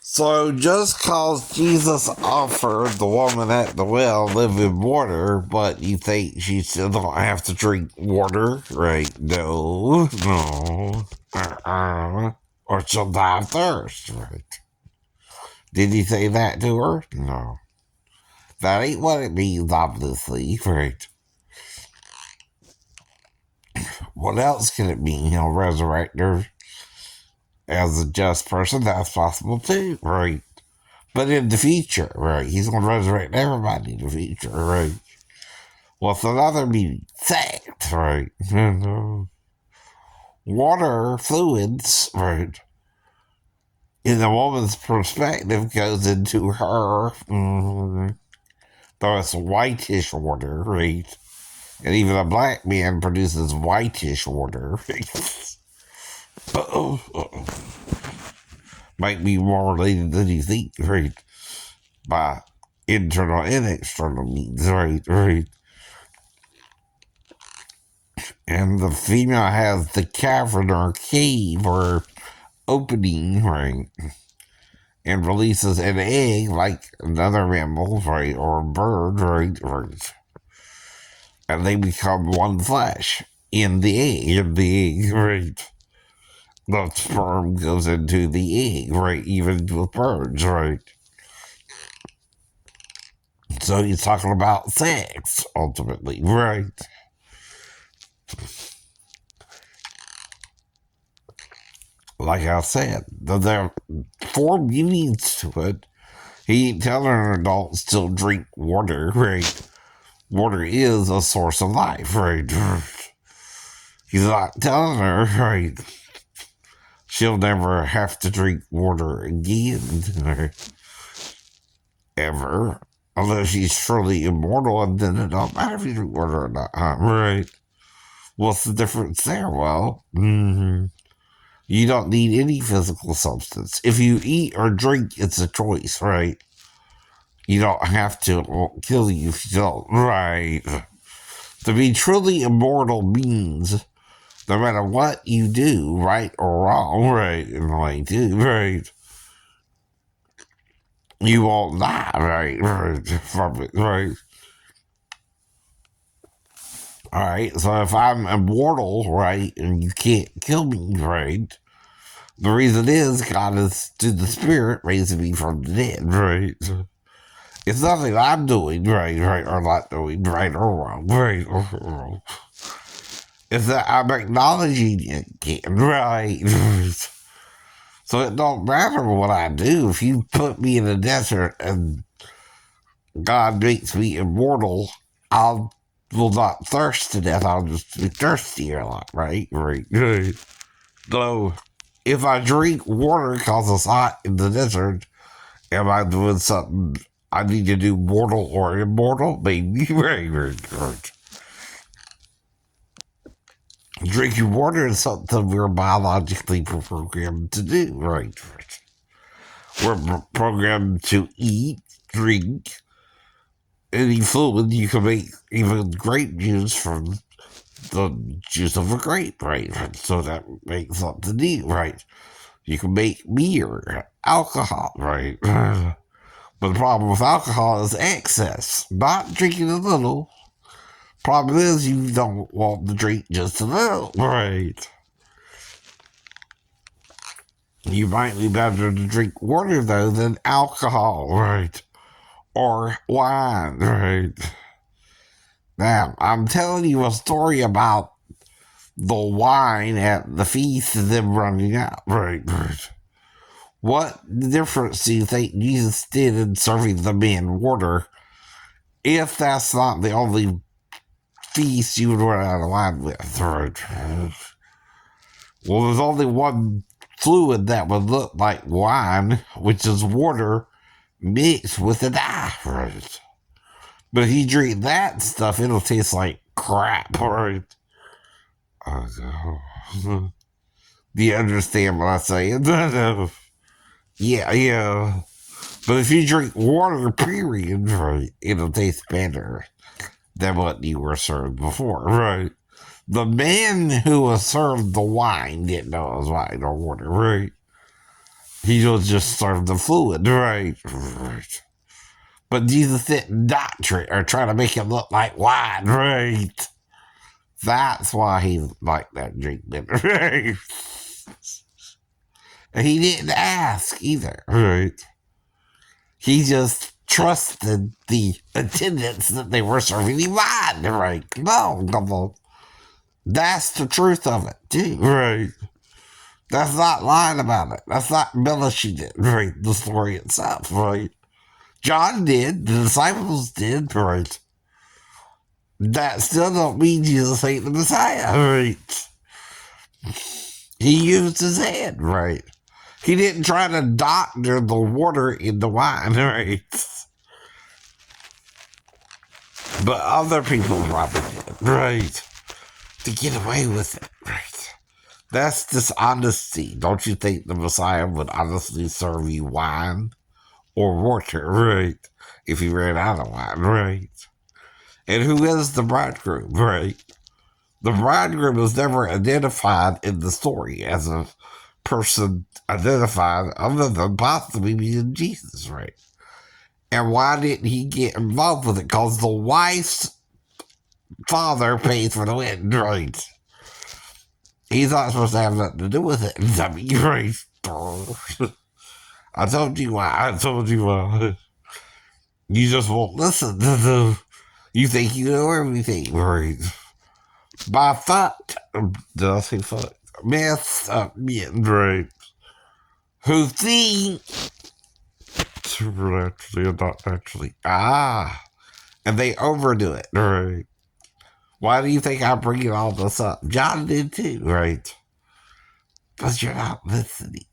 So just cause Jesus offered the woman at the well living water, but you think she still don't have to drink water, right? No, no, or she'll die of thirst, right? Did he say that to her? No, that ain't what it means, obviously, right? What else can it mean? He'll resurrect her as a just person. That's possible too, right? But in the future, right? He's going to resurrect everybody in the future, right? What's another meaning? Sex, right? Water fluids, right? In a woman's perspective, goes into her, though it's whitish water, right? And even a black man produces whitish water, right? Uh-oh, uh-oh. Might be more related than you think, right? By internal and external means, right? Right. And the female has the cavern or cave or opening, right? And releases an egg like another mammal, right? Or a bird, right? Right. And they become one flesh in the egg, right? The sperm goes into the egg, right? Even with birds, right? So he's talking about sex, ultimately, right? Like I said, there are four meanings to it. He ain't telling an adult still drink water, right? Water is a source of life, right? He's not telling her, right? She'll never have to drink water again, right? Ever. Unless she's truly immortal, and then it don't matter if you drink water or not, huh? Right? What's the difference there? Well, you don't need any physical substance. If you eat or drink, it's a choice, right? You don't have to. It won't kill you if you don't. Right. To be truly immortal means no matter what you do, right or wrong, right, in life, right, you won't die, right, from it, right. All right, so if I'm immortal, right, and you can't kill me, right, the reason is God is to the spirit raising me from the dead, right. It's nothing I'm doing, right, or not doing, right or wrong, right or wrong. It's that I'm acknowledging it, right. So it don't matter what I do. If you put me in the desert and God makes me immortal, I will not thirst to death. I'll just be thirsty a lot, right? Right. So if I drink water because it's hot in the desert, am I doing something I need to do mortal or immortal? Maybe. Right. Drinking water is something we're biologically programmed to do, right? We're programmed to eat, drink, any fluid. You can make even grape juice from the juice of a grape, right? So that makes something neat, right? You can make beer, alcohol, right? But the problem with alcohol is excess, not drinking a little. Problem is you don't want to drink just a little, right? You might be better to drink water though than alcohol, right? Or wine, right? Now, I'm telling you a story about the wine at the feast and them running out, right? What difference do you think Jesus did in serving the man water if that's not the only feast you would run out of wine with, right? Well, there's only one fluid that would look like wine, which is water mixed with a dye, right? But if you drink that stuff, it'll taste like crap, right? Oh, no. Do you understand what I'm saying? Yeah. But if you drink water, period, right, it'll taste better than what you were served before, right? The man who was served the wine didn't know it was wine or water, right? He was just serve the fluid, right? Right. But Jesus didn't doctor it or try to make it look like wine, right? That's why he liked that drink better, right? And he didn't ask either, right? He just trusted the attendants that they were serving him wine, right? No, come on. That's the truth of it, too, right? That's not lying about it. That's not embellishing it, right? The story itself, right? John did, the disciples did, right? That still don't mean Jesus ain't the Messiah, right? He used his head, right? He didn't try to doctor the water in the wine, right? But other people probably did, right? To get away with it, right? That's dishonesty. Don't you think the Messiah would honestly serve you wine or water, right? If he ran out of wine, right? And who is the bridegroom, right? The bridegroom is never identified in the story as a person identified other than possibly being Jesus, right? And why didn't he get involved with it? Because the wife's father pays for the wedding, right? He's not supposed to have nothing to do with it. I mean, right? I told you why. I told you why. You just won't listen. You think you know everything, right? By fucked. Did I say fucked? Messed up men, right? Who think supernaturally or not naturally. And they overdo it, right? Why do you think I'm bringing all this up? John did too, right? But you're not listening.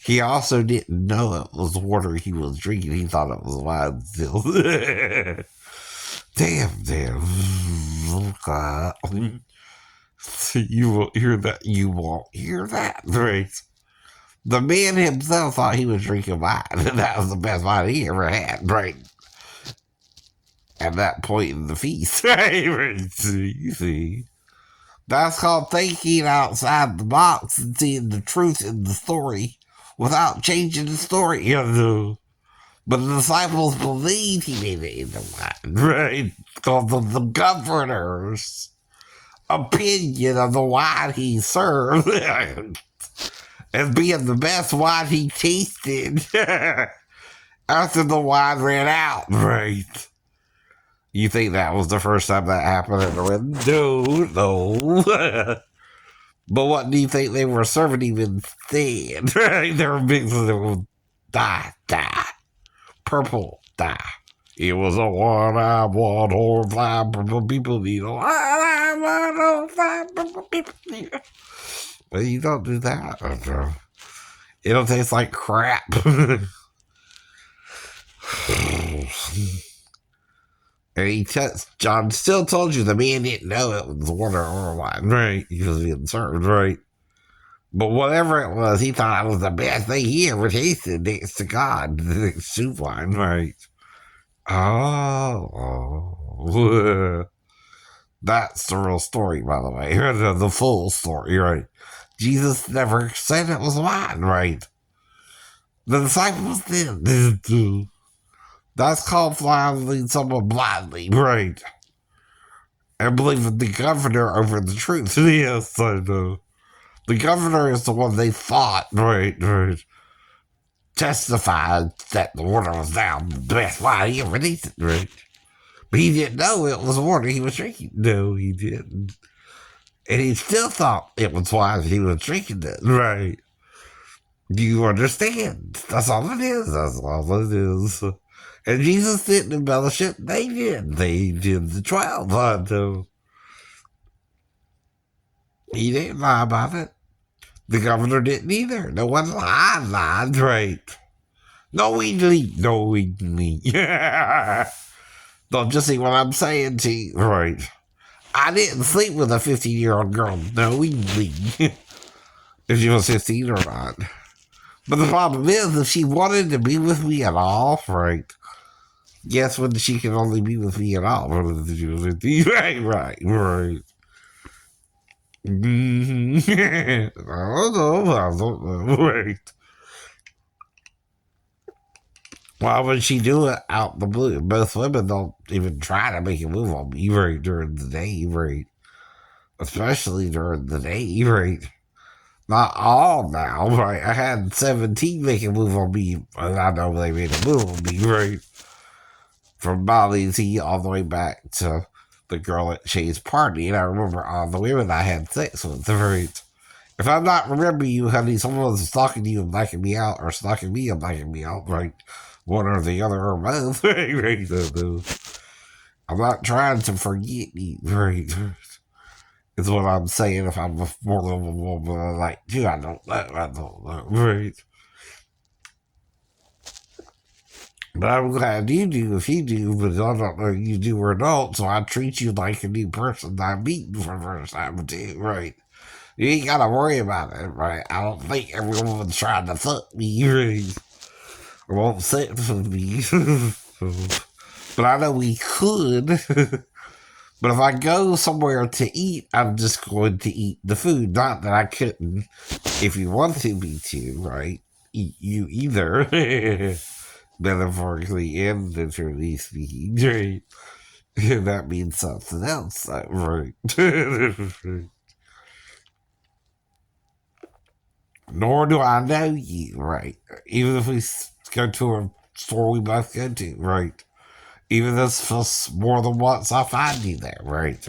He also didn't know it was water he was drinking. He thought it was wine still. Damn. You won't hear that. You won't hear that, right? The man himself thought he was drinking wine, and that was the best wine he ever had, right? At that point in the feast, right? You see. That's called thinking outside the box and seeing the truth in the story without changing the story. You know? But the disciples believed he made it in the wine, right? Because of the governor's opinion of the wine he served as being the best wine he tasted after the wine ran out, right? You think that was the first time that happened at the wedding? No. But what do you think they were serving him instead? They were mixing it with dye, purple dye. It was a one-eye, whole five purple people need a one-eye, whole five purple people need. Well, you don't do that. It'll taste like crap. And John still told you the man didn't know it was water or wine, right? He was being served, right? But whatever it was, he thought it was the best thing he ever tasted next to God, next soup wine, right? Oh. That's the real story, by the way. The full story, right? Jesus never said it was wine, right? The disciples did. That's called following someone blindly, right? And believing the governor over the truth. Yes, I know. The governor is the one they thought, right, testified that the water was down the best wine he ever tasted, right? But he didn't know it was water he was drinking. No, he didn't. And he still thought it was wine he was drinking it, right? Do you understand? That's all it is. That's all it is. And Jesus didn't embellish it. They did. They did the 12. He didn't lie about it. The governor didn't either. No one lied, right? Knowingly. Don't just see what I'm saying to you, right? I didn't sleep with a 15-year-old girl knowingly. If she was 15 or not. But the problem is, if she wanted to be with me at all, right? Guess when she can only be with me at all? Right. I don't know. Right. Why would she do it out the blue? Both women don't even try to make a move on me right during the day, right? Especially during the day, right? Not all now, right? I had 17 make a move on me, and I know they made a move on me, right? From Molly Z all the way back to the girl at Shay's party, and I remember all the women I had sex with, right? If I'm not remembering you, honey, someone was stalking you and knocking me out, or stalking me and knocking me out, right? One or the other or both, right? I'm not trying to forget you, right? Is what I'm saying. If I'm more than a woman like you, I don't know, right? But I'm glad you do if you do, but I don't know if you do or don't, so I treat you like a new person I'm meeting for the first time too, right? You ain't gotta worry about it, right? I don't think every woman's trying to fuck me, right? Or won't sex with me. But I know we could. But if I go somewhere to eat, I'm just going to eat the food. Not that I couldn't, if you wanted me to, right? Eat you either. Metaphorically and literally speaking, right? That means something else, right? Nor do I know you, right? Even if we go to a store we both go to, right? Even if it's more than once, I find you there, right?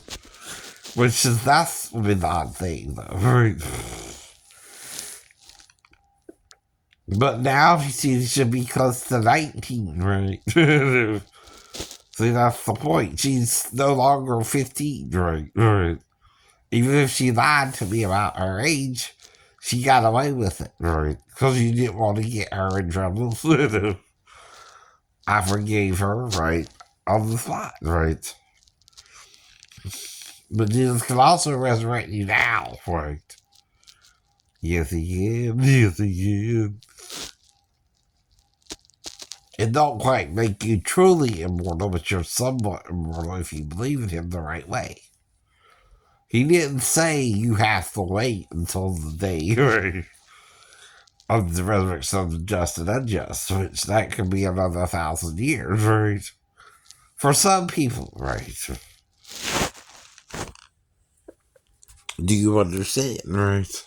Which is, that's an odd thing, though, right? But now she should be close to 19, right? See, that's the point. She's no longer 15, right? Right. Even if she lied to me about her age, she got away with it, right? Because you didn't want to get her in trouble. I forgave her, right? On the spot, right? But Jesus can also resurrect you now, right? Yes, he can. Yes, he can. It don't quite make you truly immortal, but you're somewhat immortal if you believe in him the right way. He didn't say you have to wait until the day of the resurrection of the just and unjust, which that could be another 1,000 years, right? For some people, right? Do you understand, right?